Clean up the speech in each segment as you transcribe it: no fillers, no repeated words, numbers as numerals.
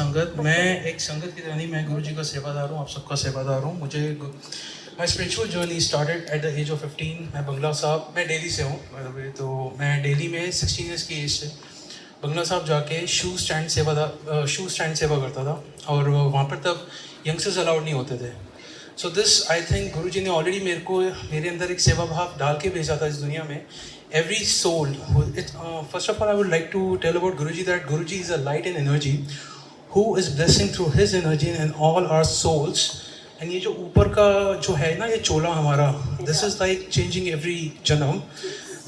संगत, मैं एक संगत की तरह नहीं, मैं गुरु जी का सेवादार हूँ, आप सबका सेवादार हूँ। मुझे my spiritual journey started at the age of 15। मैं बंगला साहब, मैं दिल्ली से हूँ बाय द वे, तो मैं दिल्ली में 16 ईयर्स की एज से बंगला साहब जाके शू स्टैंड सेवा करता था। और वहाँ पर तब यंगस्टर्स अलाउड नहीं होते थे। सो दिस आई थिंक गुरु जी ने ऑलरेडी मेरे अंदर एक सेवा भाव डाल के भेजा था इस दुनिया में। Every soul, first of all, I would like to tell about Guruji that Guruji is a light and energy who is blessing through his energy and all our souls. And ये जो ऊपर का जो है ना, ये चोला हमारा, this is like changing every janam,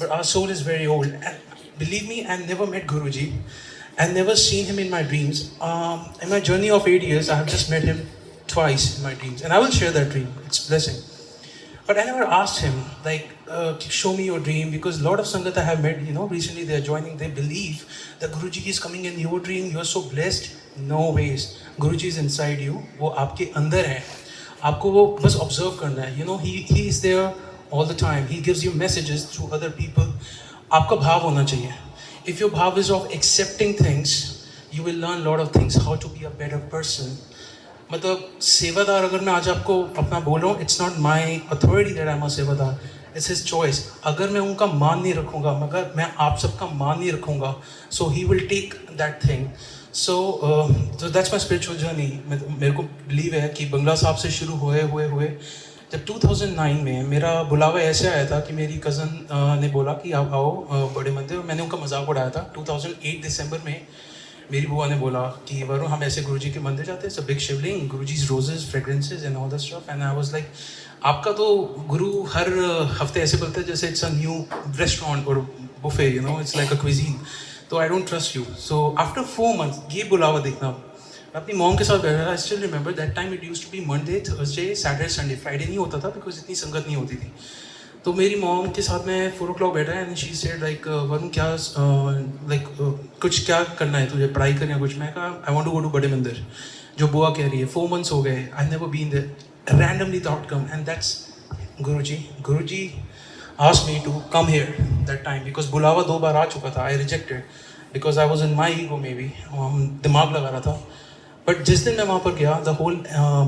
but our soul is very old. And believe me, I never met Guruji, I never seen him in my dreams. In my journey of 8 years, I have just met him twice in my dreams, and I will share that dream. It's blessing. But I never asked him, like, show me your dream, because a lot of Sangat I have met, recently they are joining, they believe that Guruji is coming in your dream, you are so blessed. No ways. Guruji is inside you, वो आपके अंदर है, आपको वो बस observe करना है. He is there all the time. He gives you messages through other people. आपका भाव होना चाहिए. If your bhav is of accepting things, you will learn a lot of things, how to be a better person. मतलब सेवादार अगर मैं आज आपको अपना बोल रहा हूँ, it's not my authority that I am a सेवादार, इट्स हिज चॉइस. अगर मैं उनका मान नहीं रखूँगा, मगर मैं आप सबका मान नहीं रखूँगा, so he will take that thing. So that's my spiritual journey. मेरे को बिलीव है कि बंगला साहब से शुरू हुए जब 2009 में मेरा बुलावा ऐसे आया था कि मेरी कज़न ने बोला कि आप आओ बड़े मंदिर, और मैंने उनका मजाक उड़ाया था. 2008 दिसंबर में मेरी बुआ ने बोला कि वरुण हम ऐसे गुरुजी के मंदिर जाते हैं, big Shivling, Guruji's roses, fragrances and all that stuff. And I was like, आपका तो गुरु हर हफ्ते ऐसे बोलते हैं जैसे इट्स अ न्यू रेस्टोरेंट और buffet, it's like a cuisine. तो I don't trust you. So after 4 months ये बुलावा देखना, मैं अपनी मॉम के साथ बैठा था. I still remember that time it used to be Monday, Thursday, Saturday, Sunday. Friday नहीं होता था बिकॉज इतनी संगत नहीं होती थी. तो मेरी मॉम के साथ मैं 4 o'clock बैठा है, and she said like, Varun क्या कुछ क्या करना है तुझे, पढ़ाई करनी है कुछ. मैं कहा I want to go to बड़े मंदिर. जो बुआ कह रही है, 4 months हो गए, I never been there, randomly thought come, and that's Guruji asked me to come here that time because बुलावा 2 बार आ चुका था. I rejected because I was in my ego maybe, दिमाग लगा रहा था. बट जिस दिन मैं वहाँ पर गया, द होल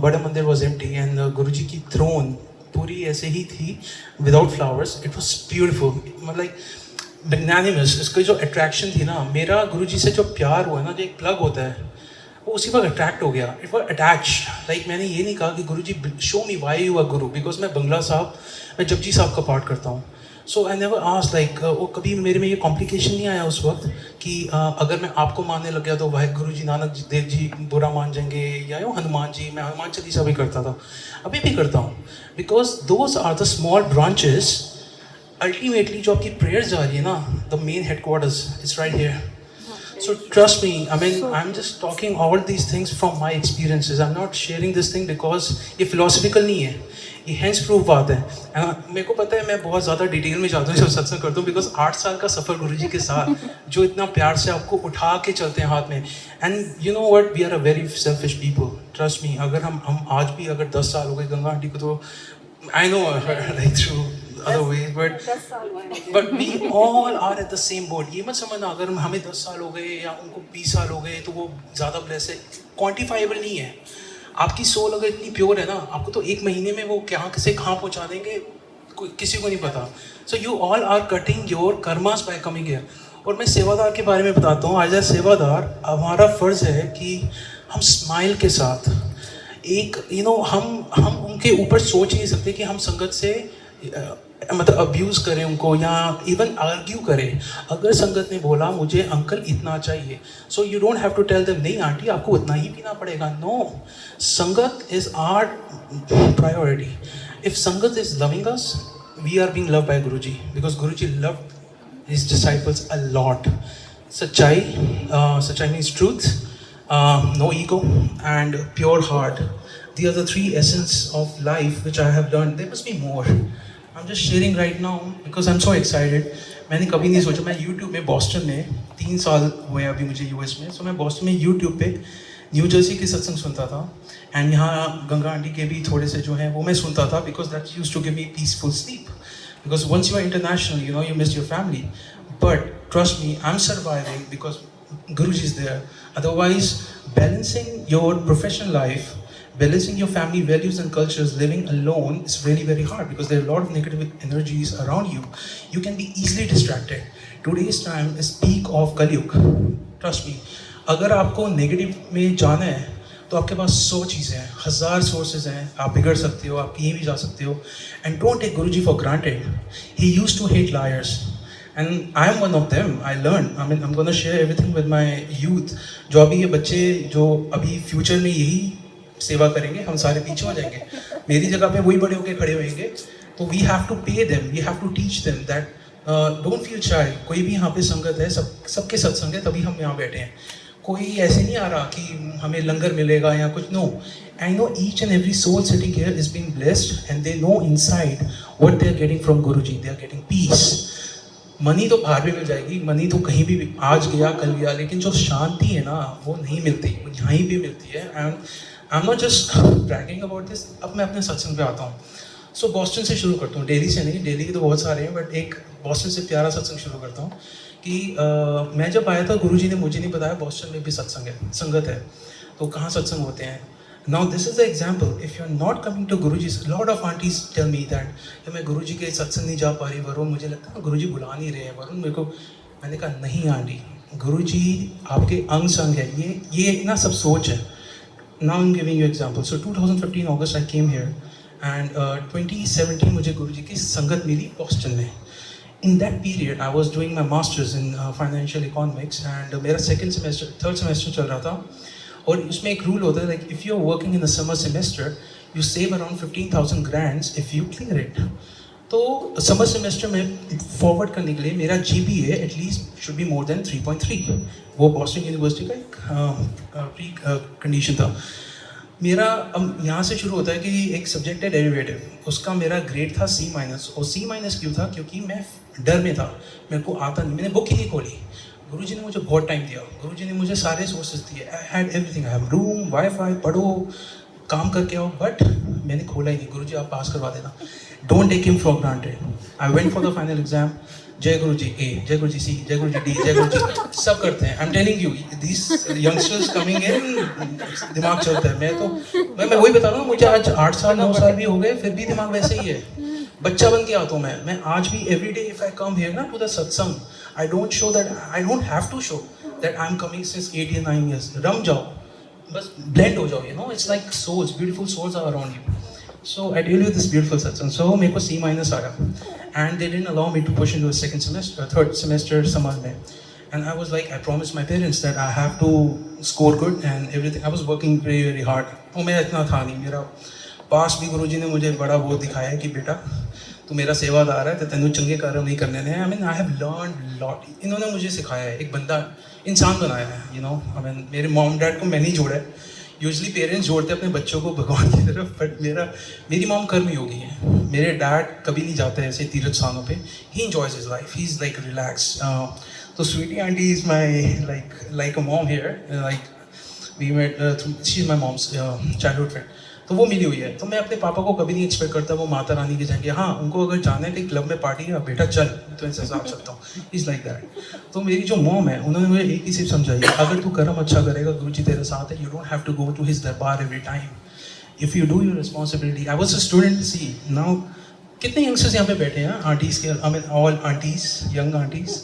बड़ा मंदिर वॉज एम्प्टी, एंड गुरुजी की थ्रोन पूरी ऐसे ही थी, without flowers. It was beautiful, मतलब लाइक मैग्नानिमस. इसकी जो अट्रैक्शन थी ना, मेरा गुरुजी से जो प्यार हुआ ना, जो एक प्लग होता है, वो उसी वक्त अट्रैक्ट हो गया. It was attach. लाइक मैंने ये नहीं कहा कि Guruji show me why you are guru, because मैं बंगला साहब, मैं जपजी साहब का पाठ करता हूँ. सो आई नेवर आस्क्ड लाइक, वो कभी मेरे में ये कॉम्प्लिकेशन नहीं आया उस वक्त कि अगर मैं आपको मानने लग गया तो वाहिगुरु जी, नानक देव जी बुरा मान जाएंगे, या हनुमान जी. मैं हनुमान चालीसा भी करता था, अभी भी करता हूँ, because those are the small branches. Ultimately जो आपकी प्रेयर जा रही है ना, the main headquarters is right here. So trust me, I mean, I'm just talking all these things from my experiences. I'm not sharing this thing because ये philosophical नहीं है, ये hence proof बात है. मेरे को पता है मैं बहुत ज़्यादा डिटेल में जाता हूँ जब सत्संग करता हूँ, बिकॉज 8 साल का सफ़र गुरुजी के साथ, जो इतना प्यार से आपको उठा के चलते हैं हाथ में. And you know what, we are a very selfish people. Trust me, अगर हम आज भी अगर 10 साल हो गए गंगा आंटी को, तो I know like through other ways, but we all are at the same boat. ये मत समझना अगर हमें 10 साल हो गए या उनको 20 साल हो गए तो वो ज़्यादा ब्लेस है. क्वान्टिफाइबल नहीं है. आपकी सोल अगर इतनी प्योर है ना, आपको तो 1 महीने में वो से कहाँ पहुँचा देंगे, किसी को नहीं पता. So you all are cutting your karmas by coming here. और मैं सेवादार के बारे में बताता हूँ. आज एज सेवादार हमारा फ़र्ज़ है कि हम स्माइल के साथ एक हम उनके ऊपर सोच नहीं सकते कि हम संगत से मतलब अब्यूज़ करें उनको, या इवन आर्ग्यू करें. अगर संगत ने बोला मुझे अंकल इतना चाहिए, so you don't have to tell them नहीं आंटी आपको उतना ही पीना पड़ेगा. No, sangat is our priority. If sangat is loving us, we are being loved by Guruji, because Guruji loved his disciples a lot. सच्चाई means truth, no ego, and pure heart. These are the 3 essence of life which I have learned. There must be more. I'm just sharing right now because I'm so excited. मैंने कभी नहीं सोचा. मैं YouTube में Boston में 3 साल हुए अभी मुझे US में. मैं बॉस्टन में YouTube पे न्यू जर्सी के सत्संग सुनता था, एंड यहाँ गंगा आंटी के भी थोड़े से जो हैं वो मैं सुनता था, because that used to give me peaceful sleep. Because once you are international, you miss your family. But trust me, I'm surviving because Guruji is there. Otherwise, balancing your professional life, balancing your family values and cultures, living alone is really very hard because there are a lot of negative energies around you. You can be easily distracted. Today's time is peak of Kalyug. Trust me. अगर आपको negative में जाना है तो आपके पास 100 चीज़ें हैं, 1000 sources हैं, आप बिगड़ सकते हो, आप कहीं भी जा सकते हो. And don't take Guruji for granted. He used to hate liars and I am one of them. I learned. I mean, I'm gonna share everything with my youth. जो अभी ये बच्चे जो अभी फ्यूचर में यही सेवा करेंगे, हम सारे पीछे हो जाएंगे. मेरी जगह पे वही बड़े होके खड़े होंगे. तो we have to pay them. We have to teach them that don't feel shy. कोई भी यहाँ पे संगत है, सबके सत्संग है, तभी हम यहाँ बैठे हैं. कोई ऐसे नहीं आ रहा कि हमें लंगर मिलेगा या कुछ. No. I know each and every soul sitting here is being blessed, and they know inside what they are getting from Guruji. They are getting peace. Money तो बाहर भी मिल जाएगी, मनी तो कहीं भी आज गया कल गया, लेकिन जो शांति है ना वो नहीं मिलती, वो यहाँ भी मिलती है. And I am not just bragging about this. अब मैं अपने सत्संग पे आता हूँ. सो बॉस्टन से शुरू करता हूँ, दिल्ली से नहीं. दिल्ली के तो बहुत सारे हैं, बट एक बॉस्टन से प्यारा सत्संग शुरू करता हूँ कि मैं जब आया था गुरुजी ने मुझे नहीं बताया बॉस्टन में भी सत्संग है, संगत है, तो कहाँ सत्संग होते हैं. Now this is the example. If you are not coming to Guruji's, a lot of aunties tell me that कि मैं गुरुजी के सत्संग नहीं जा पा रही वरुण, मुझे लगता है गुरुजी बुला नहीं रहे हैं वरुण मेरे को. मैंने कहा नहीं आंटी, गुरुजी आपके अंग संग है. ये ना सब सोच है. Now I'm giving you example. So 2015 August I came here and 2017 मुझे गुरुजी की संगत मिली बॉस्टन में. In that period I was doing my masters in financial economics and मेरा third semester चल रहा था. और उसमें एक रूल होता है, like if you are working in the summer semester you save around 15,000 grands if you clear it. तो समर सेमेस्टर में फॉरवर्ड करने के लिए मेरा GPA at least should be more than 3.3. वो बॉस्टन यूनिवर्सिटी का एक प्री कंडीशन था. मेरा अब यहाँ से शुरू होता है कि एक सब्जेक्ट है डेरिवेटिव, उसका मेरा ग्रेड था C-. और C- क्यों था? क्योंकि मैं डर में था, मेरे को आता नहीं, मैंने बुक ही नहीं खोली. गुरुजी ने मुझे बहुत टाइम दिया, गुरुजी ने मुझे सारे सोर्सेज दिए. I had everything. I have room, wifi, पढ़ो, काम करके आओ, बट मैंने खोला ही नहीं. गुरुजी आप पास करवा देना. Don't take him for granted. I went for the final exam. जय गुरुजी A, जय गुरुजी C, जय गुरुजी D, जय गुरुजी सब करते हैं. आई am telling you this youngsters coming in, दिमाग चलता है. मैं वही बता रहा हूँ, मुझे आज 8 साल 9 साल भी हो गए, फिर भी दिमाग वैसे ही है. बच्चा बन के आता हूँ मैं आज भी. Every day if I come here ना टू द सत्संग, I don't show that, I don't have to show that I'm coming since 8 or 9 years. रम जाओ, बस blend हो जाओ, you know. It's like souls, beautiful souls are around you. So I deal with this beautiful satsang. So मेरे को C- आया, and they didn't allow me to push into a third semester summer में. And I was like, I promised my parents that I have to score good and everything. I was working very very hard. और मैं इतना था नहीं. मेरा पास भी गुरुजी ने मुझे बड़ा वो दिखाया है कि बेटा तू मेरा सेवादार है तो तेनू चंगे कार्य नहीं करने ने. I mean I have learn lot. इन्होंने मुझे सिखाया है, एक बंदा इंसान बनाया है, यू नो. आई मीन मेरे मॉम डैड को मैं नहीं जोड़ा है. यूजली पेरेंट्स जोड़ते हैं अपने बच्चों को भगवान की तरफ, बट मेरी मॉम कर्म योगी है. मेरे डैड कभी नहीं जाते ऐसे तीर्थ स्थानों पे. He enjoys his life, he is like relax. तो Sweety auntie is my like a mom here. Like we met through, she is my mom's childhood friend. तो वो मिली हुई है. तो मैं अपने पापा को कभी नहीं एक्सपेक्ट करता वो माता रानी के जाएंगे. हाँ, उनको अगर जाना है कि क्लब में पार्टी है, बेटा चल, तो इनसे साथ सकता हूँ. Is like that. तो मेरी जो मॉम है उन्होंने मुझे एक ही सिर्फ समझाई, अगर तू कर्म अच्छा करेगा गुरुजी तेरे साथ है. You don't have to go to his darbar every time. If you do your responsibility. I was a student. See now कितने यंगस्टर्स यहाँ पे बैठे हैं, आंटीज़ के. I mean all aunties, young aunties.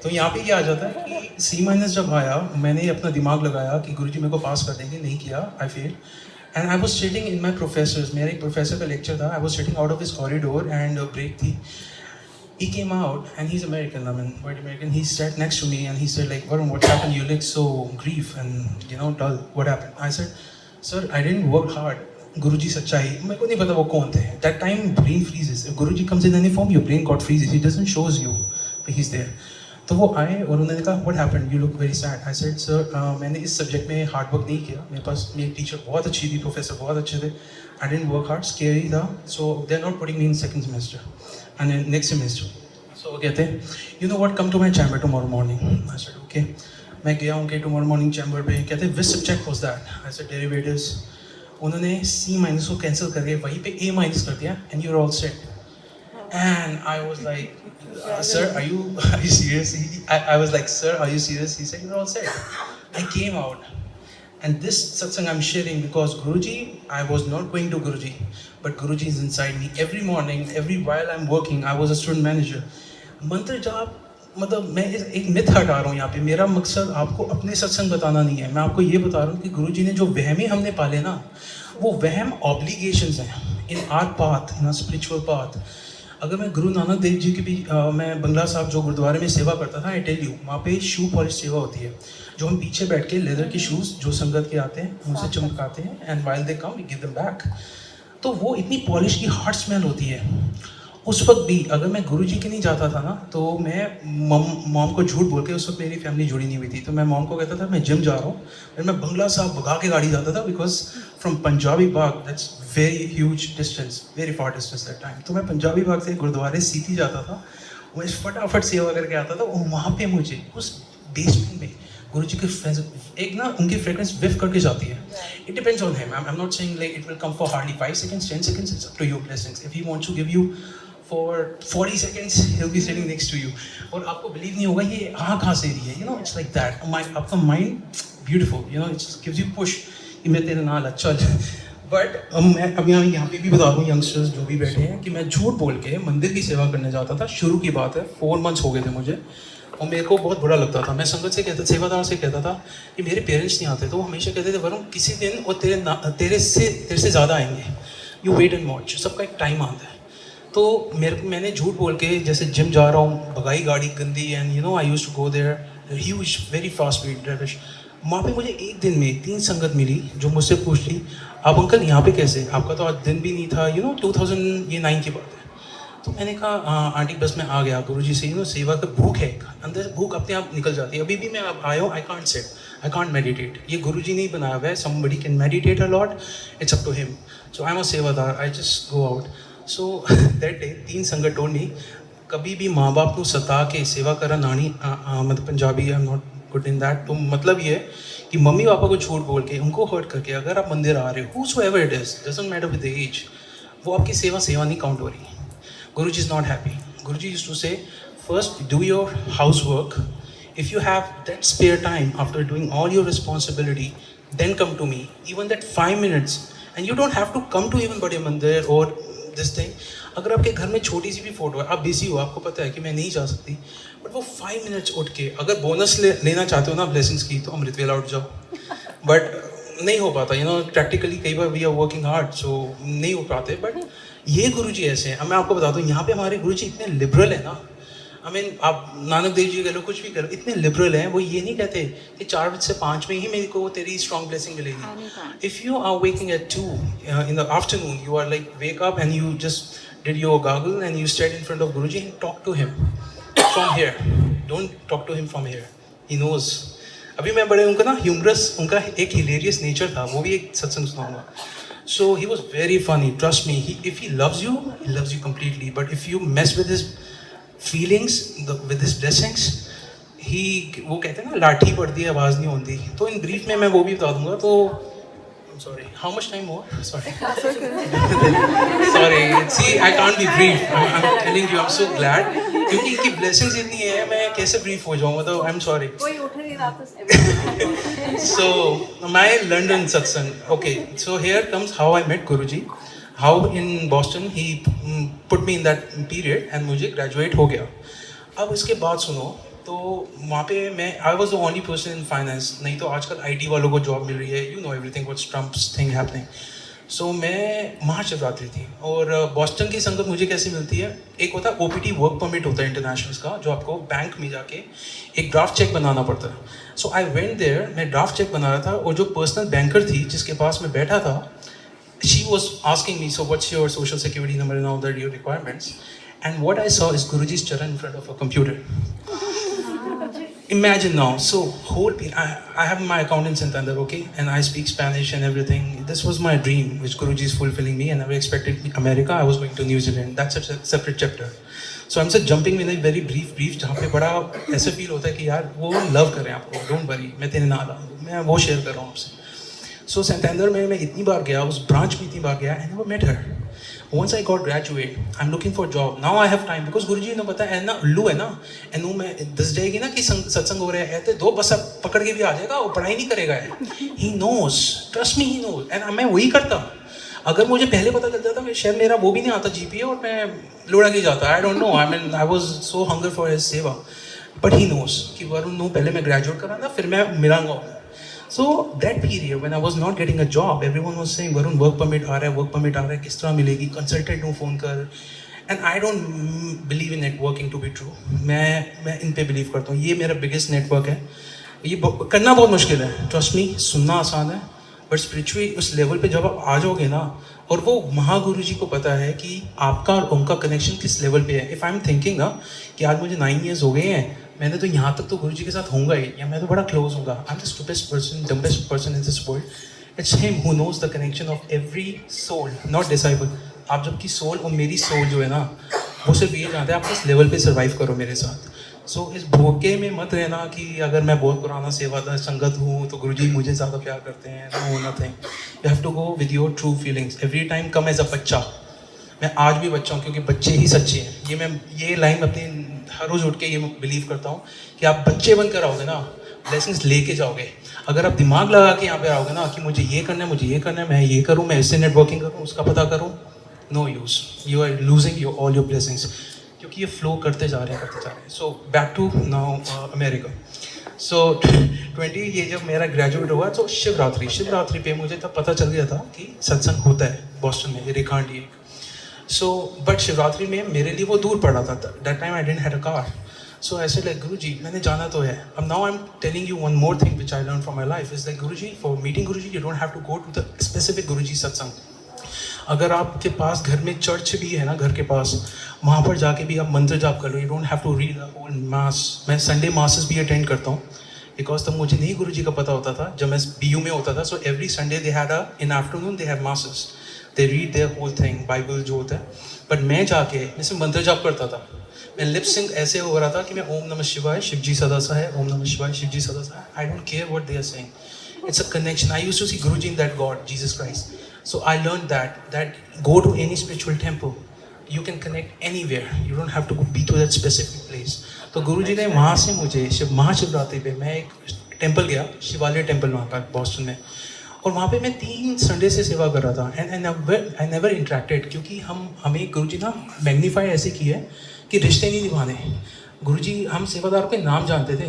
तो यहाँ पे क्या आ जाता है कि C- जब आया, मैंने अपना दिमाग लगाया कि गुरुजी मेरे को पास कर देंगे. नहीं किया, I fail. And I was sitting in my professors. मेरा एक प्रोफेसर का लेक्चर था. I was sitting out of his corridor and break थी. He came out and he's American, I mean, white American. He sat next to me and he said like, Varun, what happened? You look so grief and, you know, dull. What happened? I said, sir, I didn't work hard. Guruji सच्चाई मेरे को नहीं पता वो कौन थे. That time brain freezes. If Guruji comes in any form, your brain got freezes. He doesn't shows you that he's there. तो वो आए और उन्होंने कहा what happened, you look very sad. I said sir मैंने इस सब्जेक्ट में hard work नहीं किया. मेरे पास मेरी टीचर बहुत अच्छी थी, प्रोफेसर बहुत अच्छे थे. I didn't work hard, scary था. So they are not putting me in second semester and next semester. So वो कहते हैं you know what, come to my chamber tomorrow morning. I said okay. मैं गया हूँ कि टुमारो मॉर्निंग चैम्बर पे. कहते हैं which subject was that. I said derivatives. उन्होंने C- को कैंसिल करके वहीं पे A- कर दिया and you are all set. And I was like, sir, are you serious? I was like, sir, are you serious? He said, you're all set. I came out. And this satsang I'm sharing because Guruji, I was not going to Guruji, but Guruji is inside me. Every morning, while I'm working, I was a student manager. मंत्र जाप मतलब मैं एक myth हटा रहा हूँ यहाँ पे. मेरा मकसद आपको अपने सत्संग बताना नहीं है. मैं आपको ये बता रहा हूँ कि गुरुजी ने जो वहम हमने पाले ना, वो वहम ऑब्लिगेशंस हैं इन our path, in are spiritual path. अगर मैं गुरु नानक देव जी की भी मैं बंगला साहब जो गुरुद्वारे में सेवा करता था, आई टेल यू, वहाँ पे शू पॉलिश सेवा होती है, जो हम पीछे बैठ के लेदर के शूज़ जो संगत के आते हैं उनसे चमकाते हैं, and while they come we give them back. तो वो इतनी पॉलिश की हार्ड स्मेल होती है. उस वक्त भी अगर मैं गुरुजी के नहीं जाता था ना, तो मैं मॉम को झूठ बोल के, उस वक्त मेरी फैमिली जुड़ी नहीं हुई थी, तो मैं मॉम को कहता था मैं जिम जा रहा हूँ, और मैं बंगला साहब भगा के गाड़ी जाता था, because from Punjabi Bagh that's very huge distance, very far distance that time. तो मैं पंजाबी बाग से गुरुद्वारे सीधी जाता था, मैं फटाफट सेवा करके आता था, और वहाँ पे मुझे उस बेसमेंट में गुरुजी की एक ना उनकी फ्रेग्रेंस विफ करके जाती है. It depends on him. I am not saying like it will come for hardly 5 seconds, 10 seconds. It's up to your blessings. If he wants to give you for 40 seconds, he'll be sitting next to you. और आपको believe नहीं होगा ये कहाँ से रही है, you know, it's like that. आपका mind beautiful, you know, it gives you push कि मैं तेरे नाल अच्छा. बट मैं अभी यहाँ पे भी बता दूँ यंगस्टर्स जो भी बैठे हैं कि मैं झूठ बोल के मंदिर की सेवा करने जाता था. शुरू की बात है, 4 months हो गए थे मुझे, और मेरे को बहुत बुरा लगता था. मैं संगत से कहता, सेवादार से कहता था कि मेरे पेरेंट्स नहीं आते, तो वो हमेशा कहते थे वरुण किसी दिन और तेरे से ज़्यादा आएंगे, यू वेट एंड वॉच, सबका एक टाइम आता है. तो मैंने झूठ बोल के जैसे जिम जा रहा हूँ, भगाई गाड़ी गंदी, and you know I used to go there, huge very fast speed driving. वहाँ पे मुझे एक दिन में 3 संगत मिली जो मुझसे पूछ ली, आप अंकल यहाँ पे कैसे, आपका तो आज दिन भी नहीं था, यू नो 2009 की बात है. तो मैंने कहा आंटी बस मैं आ गया गुरुजी से, यू नो सेवा का भूख है, अंदर से भूख अपने आप निकल जाती है. अभी भी मैं अब आया हूँ, I can't sit, I can't meditate. ये गुरुजी ने ही बनाया हुआ है, somebody can meditate a lot, it's up to him. So I am a sevadar, I just go out. So that day 3 sangat told me, कभी भी माँ बाप को सता के सेवा करा नानी, मतलब पंजाबी आई am not good in that. तो मतलब ये है कि मम्मी पापा को झूठ बोल के उनको हर्ट करके अगर आप मंदिर आ रहे हो, whosoever it is, doesn't matter with the age, वो आपकी सेवा नहीं काउंट हो रही. Guruji is not happy. Guruji used to say, first do your housework. If you have that spare time after doing all your responsibility, then come to me. Even that 5 minutes, and you don't have to come to even Bade Mandir or this thing. अगर आपके घर में छोटी सी भी photo है, आप busy हो, आपको पता है कि मैं नहीं जा सकती, बट वो 5 मिनट्स उठ के अगर बोनस लेना चाहते हो ना ब्लेसिंग्स की, तो अमृत वेला उठ जाओ. बट नहीं हो पाता, यू नो, प्रैक्टिकली कई बार वी आर वर्किंग हार्ड, सो नहीं हो पाते. बट ये गुरुजी ऐसे हैं. अब मैं आपको बता दूं, यहाँ पे हमारे गुरुजी इतने लिबरल है ना, आई मीन आप नानक देव जी कह लो, कुछ भी करो, इतने लिबरल हैं. वो ये नहीं कहते कि 4 से 5 में ही मेरे को तेरी स्ट्रॉन्ग ब्लेसिंग मिलेगी. If you are waking at 2 in the afternoon, you are like wake up and you just did your gargle and you stayed in front of Guruji and talk to him from here. Don't talk to him from here. He knows. अभी मैं बड़े उनका ना humerus, उनका एक hilarious nature था, वो भी एक सत्संग सुनाऊंगा. So he was very funny. Trust me. If he loves you completely. But if you mess with his feelings, with his blessings, वो कहते हैं ना लाठी पड़ती है आवाज़ नहीं होती. तो इन ब्रीफ में मैं वो भी बता दूंगा. तो I'm sorry. How much time more? Sorry. Sorry. See, I can't be brief. I'm telling you, I'm so glad. क्योंकि इनकी blessings इतनी है, मैं कैसे brief हो जाऊँ, मतलब I'm sorry. कोई उठ नहीं रहा था. So my London satsang. Okay. So here comes how I met Guruji. How in Boston he put me in that period and मुझे graduate हो गया. अब इसके बाद सुनो, तो वहाँ पे मैं I was the only person in finance. नहीं तो आजकल IT वालों को जॉब मिल रही है, you know everything what's Trump's thing happening. So मैं महाशिवरात्रि थी, और बॉस्टन की संगत मुझे कैसे मिलती है, एक होता है OPT वर्क परमिट होता है इंटरनेशनल्स का, जो आपको बैंक में जाके एक ड्राफ्ट चेक बनाना पड़ता है. सो आई वेंट देयर, मैं ड्राफ्ट चेक बना रहा था, और जो पर्सनल बैंकर थी जिसके पास मैं बैठा था, she was asking me, so what's your social security number and all that your requirements. And what I saw is Guruji's charan in front of a computer. Imagine now, so I have my account in Santander, okay, and I speak Spanish and everything. This was my dream, which Guruji is fulfilling me. I never expected America. I was going to New Zealand. That's a separate chapter. So I'm just jumping in a very brief, जहाँ पे बड़ा ऐसा feel होता है कि यार वो love कर रहे हैं आपको. Don't worry, मैं तेरे नाल आऊँ, मैं वो शेयर कर रहा हूँ आपसे. So Santander में मैं इतनी बार गया, उस ब्रांच में इतनी बार गया, and I never met her. once I got graduate, I'm looking for job. Now I have time because गुरुजी ने पता है ना उल्लू है ना, एनू में दस जाएगी ना कि सत्संग हो रहा है तो दो बस पकड़ के भी आ जाएगा, वो पढ़ाई नहीं करेगा है. He knows, trust me, he knows. And मैं वही करता. अगर मुझे पहले पता चल जाता मैं शायद मेरा वो भी नहीं आता GPA और मैं लोड़ा नहीं जाता. I don't know. I mean I was so hungry for his सेवा. But he knows कि वरुण नो पहले मैं ग्रेजुएट करा था फिर मैं मिलाऊंगा. So that period when I was not getting a job, everyone was saying Varun work permit आ रहा है किस तरह मिलेगी, कंसल्टेंट को फ़ोन कर. And I don't believe in networking to be true. मैं इन पे बिलीव करता हूँ. ये मेरा बिगेस्ट नेटवर्क है. ये करना बहुत मुश्किल है, ट्रस्ट मी. सुनना आसान है बट स्पिरिचुअली उस लेवल पे जब आप आ जाओगे ना, और वो महागुरु जी को पता है कि आपका और उनका कनेक्शन किस लेवल पे है. इफ़ आई एम थिंकिंग ना कि आज मुझे 9 years हो गए हैं, मैंने तो यहाँ तक तो गुरु जी के साथ होऊंगा ही, या मैं तो बड़ा क्लोज होऊंगा. I am the stupidest person, dumbest person in this world. It's him who knows the connection of every soul, not disable. आप जबकि सोल और मेरी सोल जो है ना, वो सिर्फ ये जानते हैं आप किस लेवल पे सर्वाइव करो मेरे साथ. सो इस भूखे में मत रहना कि अगर मैं बहुत पुराना सेवादार संगत हूँ तो गुरुजी मुझे ज़्यादा प्यार करते हैं. No nothing. You have to go with your true feelings. Every time come as a बच्चा. मैं आज भी बच्चा हूँ क्योंकि बच्चे ही सच्चे हैं. ये लाइन अपनी हर रोज़ उठ के ये बिलीव करता हूँ कि आप बच्चे बनकर आओगे ना, ब्लेसिंग्स लेके जाओगे. अगर आप दिमाग लगा के यहाँ पे आओगे ना कि मुझे ये करना है, मैं ये करूँ, मैं इससे नेटवर्किंग करूँ, उसका पता करूँ, no use. You are losing all your blessings क्योंकि ये फ्लो करते जा रहे हैं. So back to now America. So 20 ये जब मेरा ग्रेजुएट हुआ तो शिवरात्रि पे मुझे तब पता चल गया था कि सत्संग होता है बॉस्टन में, रिकांडी. सो बट शिवरात्रि में मेरे लिए वो दूर पड़ा था. That time I didn't had a car. So ऐसे लाइक गुरुजी मैंने जाना तो है. अब now I am telling you one more thing which I learn from my life is like Guruji, for meeting Guruji you don't have to go to the specific Guruji satsang. अगर आपके पास घर में चर्च भी है ना, घर के पास, वहाँ पर जाके भी आप मंत्र जाप कर लो. You don't have to read the whole mass. मैं संडे मासेस भी अटेंड करता हूँ बिकॉज तब मुझे नहीं गुरुजी का पता होता था जब मैं BU में होता था. So every Sunday they had in afternoon they have masses, they read their whole thing, Bible जो होता है. बट मैं जाके मैं सिर्फ मंत्र जाप करता था. मैं लिप सिंक ऐसे हो रहा था कि मैं ओम नमः शिवाय शिवजी सदा सहाय, ओम नमः शिवाय शिवजी सदा सहाय. I don't care what they are saying. It's a connection. I used to see Guruji in that God, Jesus Christ. So I learned that go to any spiritual temple, you can connect anywhere. You don't have to be to that specific place. तो गुरुजी ने वहाँ से मुझे महाशिवरात्रि पे मैं एक temple गया, शिवालय टेम्पल वहाँ पर बॉस्टन में, और वहाँ पे मैं 3 संडे से सेवा कर रहा था. एंड आई नेवर इंटरेक्टेड क्योंकि हमें गुरुजी ना मैग्नीफाई ऐसे की है कि रिश्ते नहीं निभाने. गुरुजी हम सेवादारों के नाम जानते थे,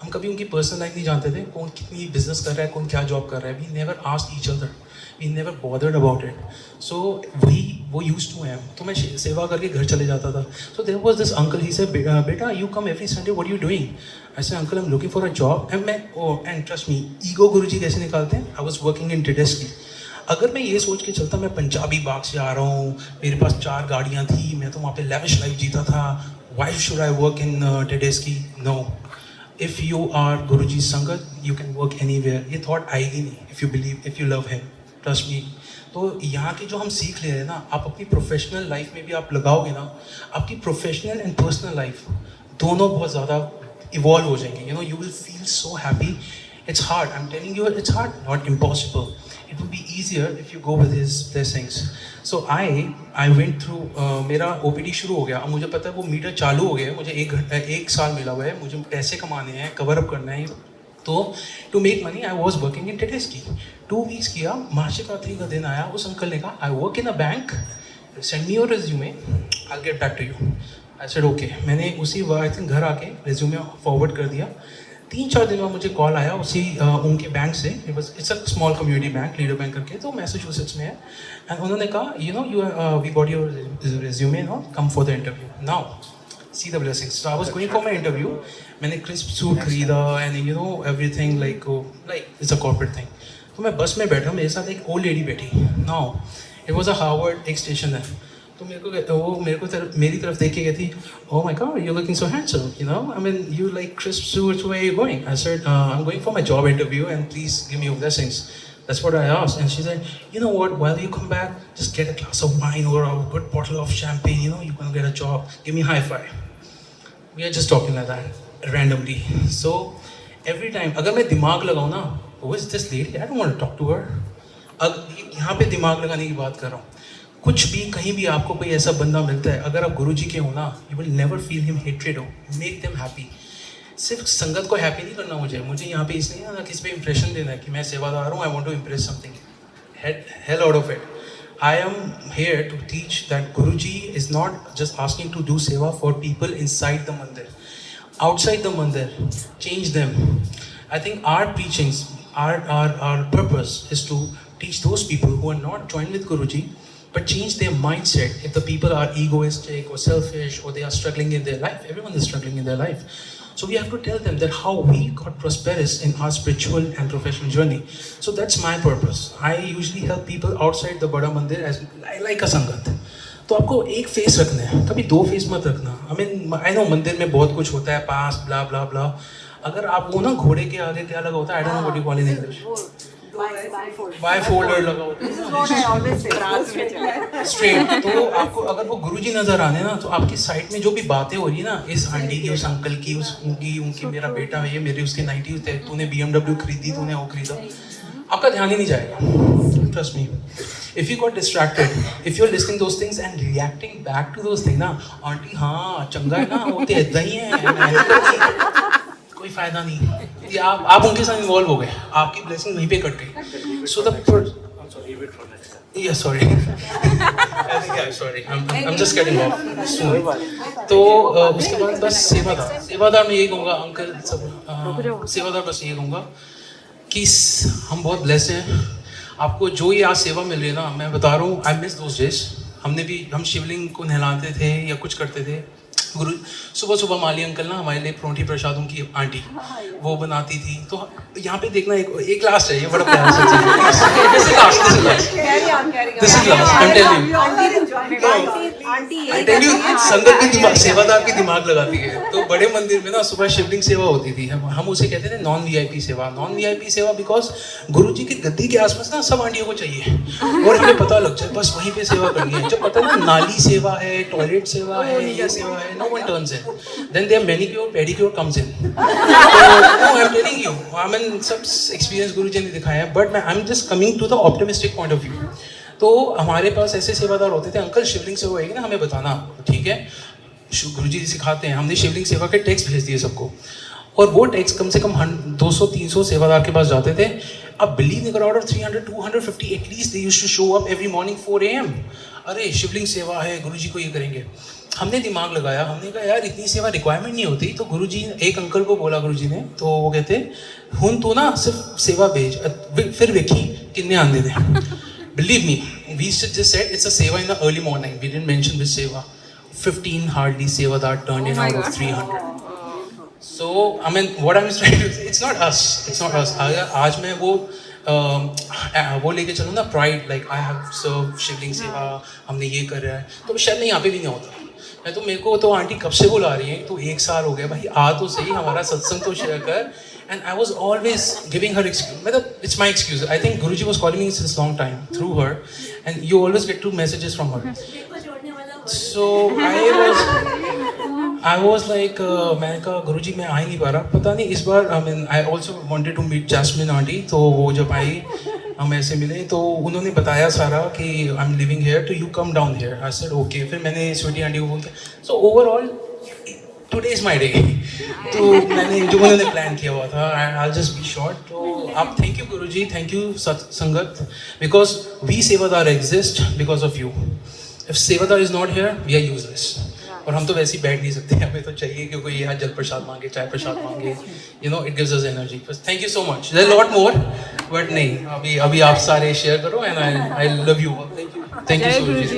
हम कभी उनकी पर्सनल लाइफ नहीं जानते थे, कौन कितनी बिजनेस कर रहा है, कौन क्या जॉब कर रहा है. We never asked each other, we never bothered about it. So वो यूज्ड टू है. तो मैं सेवा करके घर चले जाता था. So there was this uncle, he said बेटा you come every Sunday, what you doing? I said uncle I am looking for a job. And trust me, ego Guruji कैसे निकालते हैं. I was working in Tedeschi. अगर मैं ये सोच के चलता मैं पंजाबी बाग से आ रहा हूँ, मेरे पास 4 गाड़ियाँ थी, मैं तो वहाँ पे लैविश लाइफ जीता था, why should I work in Tedeschi? No. If you are Guruji's Sangat, you can work anywhere. ये thought आएगी नहीं if you believe, if you love him. Trust me. तो यहाँ की जो हम सीख ले रहे हैं ना, आप अपनी प्रोफेशनल लाइफ में भी आप लगाओगे ना, आपकी प्रोफेशनल एंड पर्सनल लाइफ दोनों बहुत ज़्यादा इवॉल्व हो जाएंगे. You know, you will feel so happy. It's hard. I'm telling you, it's hard, not impossible. It will be easier if you go with his blessings. So I went through मेरा OPD शुरू हो गया. अब मुझे पता है वो metre चालू हो गया है. मुझे 1 साल मिला हुआ है, मुझे पैसे कमाने हैं, कवर अप करना है. तो to make money I was working in Tedeschi. 2 weeks किया. महाशिवरात्रि का दिन आया, उस अंकल ने कहा I work in a bank, send me your resume, I get back to you. I said okay. मैंने उसी आई थिंक घर आके रेज्यूमे फॉरवर्ड कर दिया. 3-4 दिन बाद मुझे कॉल आया उसी उनके बैंक से. It's a small community bank, leader bank करके, तो मैसेच्यूसेट्स में है. एंड उन्होंने कहा you know we got your resume, no come for the interview now, see the blessings. So I was going for my interview. मैंने crisp suit खरीदा and you know everything like it's a corporate thing. तो मैं bus में बैठा, मेरे साथ एक old lady बैठी. Now it was a Harvard, एक स्टेशन है. तो मेरी तरफ देख के कहती, oh my God, you're looking so handsome, you know, I mean you like crisp suits, where are you going? I said I'm going for my job interview and please give me your blessings. That's what I asked. And she said, you know what, while you come back, just get a glass of wine or a good bottle of champagne, you know, you're gonna get a job, give me a high five. We are just talking like that randomly. So every time अगर मैं दिमाग लगाऊँ ना, who is this lady, I don't want to talk to her. अब यहाँ पे दिमाग लगाने की बात कर रहा हूँ. कुछ भी कहीं भी आपको कोई ऐसा बंदा मिलता है, अगर आप गुरुजी के हो ना, you will never feel him hatred हो, मेक देम हैप्पी। सिर्फ संगत को हैप्पी नहीं करना, मुझे यहाँ पे इसलिए ना किसी पे इंप्रेशन देना है कि मैं सेवादार हूँ, I want to impress something, hell out of it. I am here to teach that Guruji is not just asking to do seva for people inside the mandir. Outside the mandir, change them. I think our preachings, our purpose is to teach those people who are not joined with Guruji, but change their mindset. If the people are egoistic or selfish or they are struggling in their life, everyone is struggling in their life. So we have to tell them that how we got prosperous in our spiritual and professional journey. So that's my purpose. I usually help people outside the Bada Mandir as like a संगत. तो आपको एक face रखना है, कभी दो face मत रखना। I know मंदिर में बहुत कुछ होता है, पास ब्ला ब्ला ब्ला। अगर आप वो ना घोड़े के आगे क्या लगा होता है, I don't know what you call in English. बायफोल्डर लगा होता है स्ट्रेट। तो आपको अगर वो गुरुजी नजर आने ना, तो आपकी साइड में जो भी बातें हो रही है ना, इस आंटी की, उस अंकल की, उनकी मेरा बेटा है, ये मेरे उसके 90 थे, तूने BMW खरीदी, तूने वो खरीदा, आपका ध्यान ही नहीं जाएगा। Trust me, if you got distracted, if you're listening those things and reacting back to those things ना, आंटी हाँ चंगा है ना, वो तो इतना ही है, कोई फायदा नहीं। ये आप उनके साथ इन्वॉल्व हो गए, आपकी ब्लेसिंग वहीं पे कट गई। So sorry I'm just getting off soon. तो उसके बाद बस सेवादार मैं यही कहूँगा, अंकल सब सेवादार बस यही कहूँगा कि हम बहुत ब्लेस्ड हैं। आपको जो ये आज सेवा मिल रही है ना, मैं बता रहा हूँ, आई मिस दोज डेज। हम शिवलिंग को नहलाते थे या कुछ करते थे। गुरु सुबह माली अंकल ना हमारे लिए परोंठी प्रसाद, उनकी आंटी वो बनाती थी। तो यहाँ पे देखना, एक लास्ट है, ये बड़ा प्यारा सा चीज़ है। This is last I tell you, संगत की दिमाग, सेवादार की दिमाग लगाती है। तो बड़े मंदिर में ना सुबह शिवलिंग सेवा होती थी, हम उसे कहते थे नॉन वीआईपी सेवा, बिकॉज गुरुजी की गद्दी के आसपास ना सब आंटियों को चाहिए और हमें पता लग जाए बस वहीं पे सेवा करनी है। जब पता है ना, नाली सेवा है, टॉयलेट सेवा है, ये सेवा है, no one turns in. Then their manicure, pedicure comes in. So, no, I'm telling you, सब experience गुरुजी ने दिखाया है, but I'm just coming to the optimistic point of view. तो हमारे पास ऐसे सेवादार होते थे, अंकल शिवलिंग सेवा होएगी ना, हमें बताना, ठीक है, गुरुजी सिखाते हैं। हमने शिवलिंग सेवा के टेक्स्ट भेज दिए सबको, और वो टेक्स्ट कम से कम 200-300 सेवादार के पास जाते थे। अब बिलीव नहीं करो, out of 300-250 at least they used to show up every morning 4 AM। अरे शिवलिंग सेवा है, गुरुजी को ये करेंगे। हमने दिमाग लगाया, हमने कहा यार इतनी सेवा रिक्वायरमेंट नहीं होती। तो गुरुजी, एक अंकल को बोला गुरुजी ने, तो वो कहते हुन तो ना सिर्फ सेवा भेज, फिर वेखी किन्ने आंदे ने। Believe me, we just said it's a seva in the early morning, we didn't mention this seva. 15 hardly sevadar turn in out of 300। So I mean what I'm trying to say, it's not us. अगर आज मैं वो लेके चलूँ ना, pride, like I have सर्व शिवलिंग सेवा, हमने ये कर रहा है, तो शायद मैं यहाँ पे भी नहीं होता। मैं तो, मेरे को तो आंटी कब से बुला रही है, तो 1 साल हो गया भाई, आ तो सही, हमारा सत्संग तो शेयर कर। And I was always giving her excuse, मतलब it's my excuse. I think Guruji was calling me since long time through her, and you always get 2 messages from her. So I was like, मैंने कहा गुरुजी मैं आ ही नहीं पा रहा, पता नहीं इस बार। I also wanted to meet Jasmine aunty, तो वो जब आई हम ऐसे मिले, तो उन्होंने बताया सारा कि आई एम लिविंग हेयर, तो you come down here. I said okay. फिर मैंने स्वीटी आंटी को बोलता, so overall today is my day. तो मैंने जो उन्होंने प्लान किया हुआ था, आई जस्ट बी शॉर्ट। तो आप thank you Guruji, thank you sangat, because we sevadar exist because of you. If sevadar is not here, we are useless. और हम तो वैसे ही बैठ नहीं सकते, हमें तो चाहिए कि कोई यहाँ जल प्रसाद मांगे, चाय प्रसाद मांगे, you know, it gives us energy. Thank you so much. There lot more, but नहीं, अभी आप सारे शेयर करो, and I love you. Thank you so much.